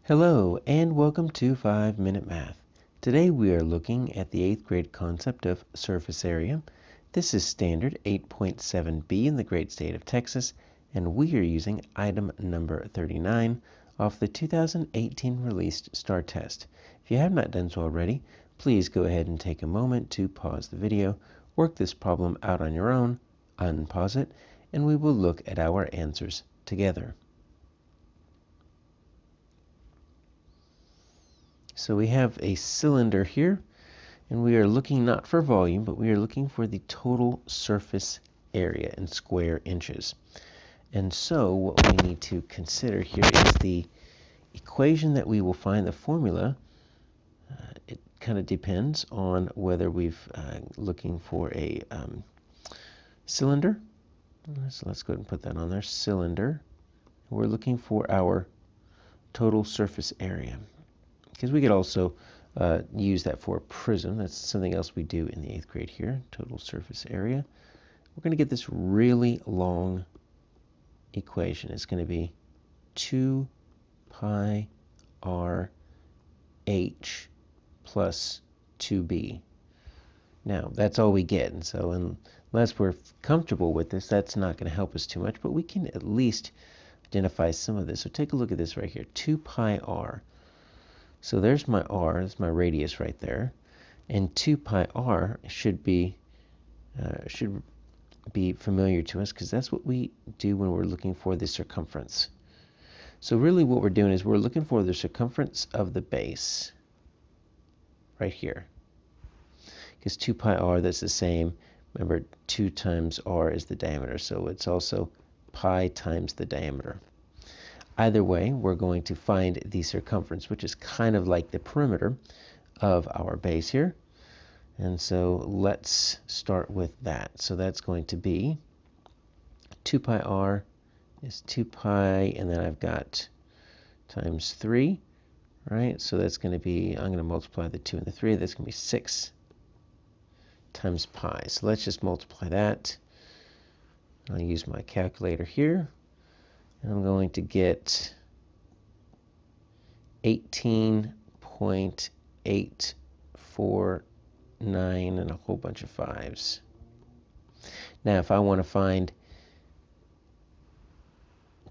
Hello and welcome to 5-Minute Math. Today we are looking at the 8th grade concept of surface area. This is standard 8.7b in the great state of Texas, and we are using item number 39 off the 2018 released STAAR test. If you have not done so already, please go ahead and take a moment to pause the video, work this problem out on your own, unpause it, and we will look at our answers together. So we have a cylinder here, and we are looking not for volume, but we are looking for the total surface area in square inches. And so what we need to consider here is the equation that we will find the formula. It kind of depends on whether we've looking for a cylinder. So let's go ahead and put that on there, cylinder. We're looking for our total surface area, because we could also use that for a prism. That's something else we do in the 8th grade here, total surface area. We're going to get this really long equation. It's going to be 2 pi r h plus 2b. Now, that's all we get, and so unless we're comfortable with this, that's not going to help us too much, but we can at least identify some of this. So take a look at this right here, 2 pi r. So there's my r, that's my radius right there, and 2 pi r should be familiar to us, because that's what we do when we're looking for the circumference. So really what we're doing is we're looking for the circumference of the base right here, because 2 pi r, that's the same. Remember, 2 times r is the diameter, so it's also pi times the diameter. Either way, we're going to find the circumference, which is kind of like the perimeter of our base here. And so let's start with that. So that's going to be 2 pi r is 2 pi, and then I've got times 3, right? So that's going to be, I'm going to multiply the 2 and the 3. That's going to be 6 times pi. So let's just multiply that. I'll use my calculator here. And I'm going to get 18.849 and a whole bunch of 5s. Now, if I want to find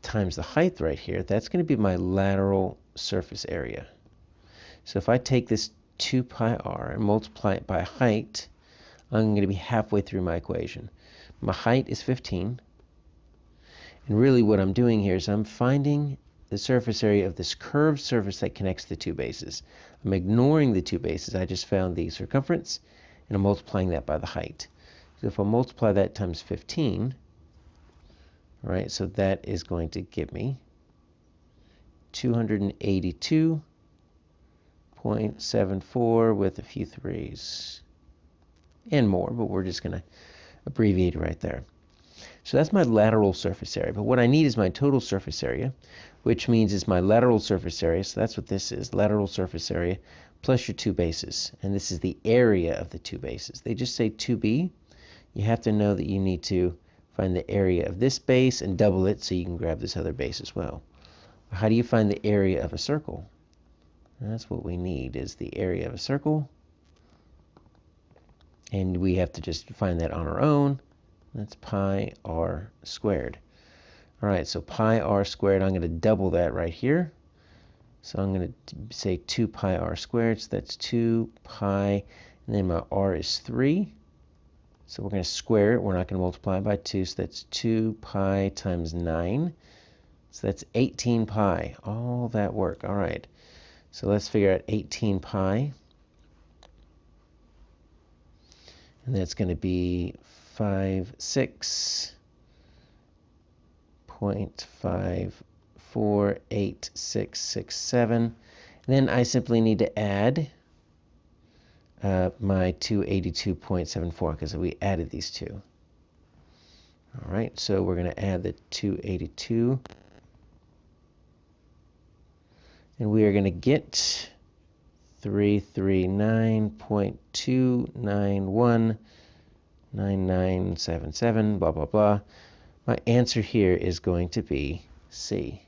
times the height right here, that's going to be my lateral surface area. So if I take this 2 pi r and multiply it by height, I'm going to be halfway through my equation. My height is 15. And really what I'm doing here is I'm finding the surface area of this curved surface that connects the two bases. I'm ignoring the two bases. I just found the circumference, and I'm multiplying that by the height. So if I multiply that times 15, right, so that is going to give me 282.74 with a few 3s and more, but we're just going to abbreviate right there. So that's my lateral surface area, but what I need is my total surface area, which means it's my lateral surface area, so that's what this is, lateral surface area, plus your two bases, and this is the area of the two bases. They just say 2b. You have to know that you need to find the area of this base and double it so you can grab this other base as well. How do you find the area of a circle? And that's what we need, is the area of a circle, and we have to just find that on our own. That's pi r squared. All right, so pi r squared, I'm going to double that right here. So I'm going to say 2 pi r squared, so that's 2 pi, and then my r is 3. So we're going to square it. We're not going to multiply by 2, so that's 2 pi times 9. So that's 18 pi, all that work. All right, so let's figure out 18 pi. And that's going to be 56.548667. And then I simply need to add my 282.74, because we added these two. All right, so we're going to add the 282, and we are going to get 339.2919977, blah, blah, blah. My answer here is going to be C.